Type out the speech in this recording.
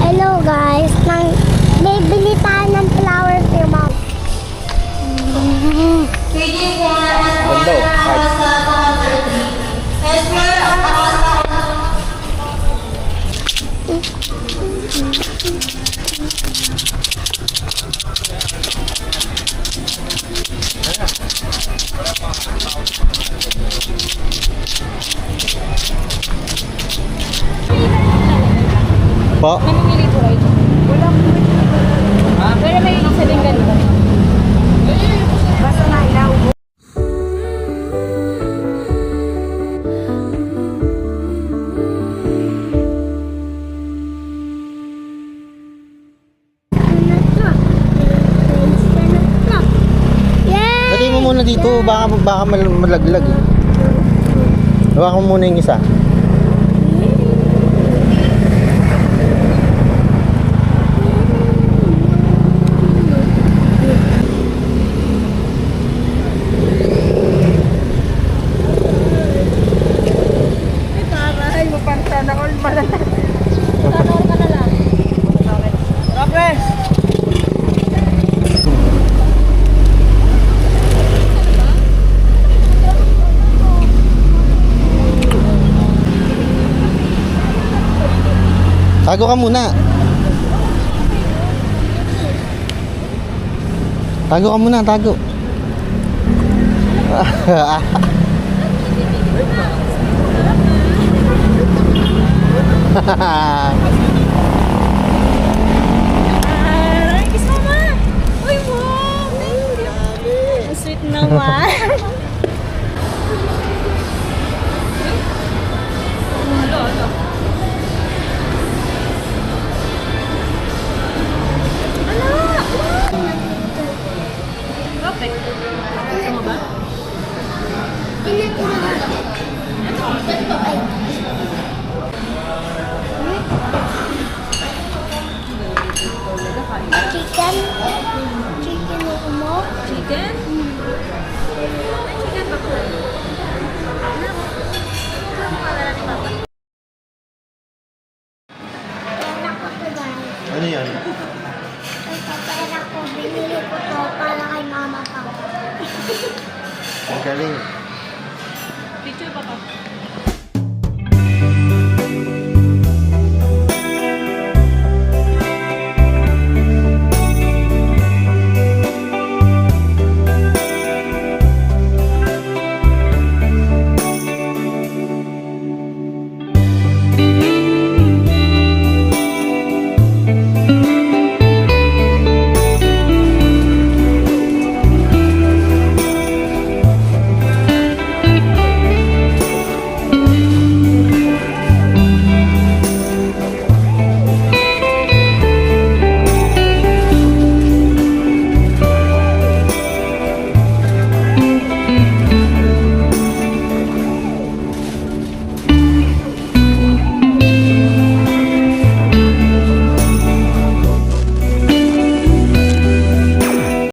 Hello guys, bibili tayo ng flower for mom. Po? Namimili po kayo. Wala po. Pero may isa din ganito. Basta na ilaw. Yay! Lagay mo muna dito, baka malaglag. Hawakan mo muna yung isa. Ay, mapanta na all pala. Sana all ka na lang. Rapes! Tago ka muna. Tago ka muna, tago. Ay, kiss mama! Uy, wow! Thank you! Ang sweet naman. Chicken? Chicken mo? Chicken? Chicken ba po? Pera ko to guys. Ano yan? Ito pera ko, binili ko to para kay mama pa. Ang galing. Picture pa pa.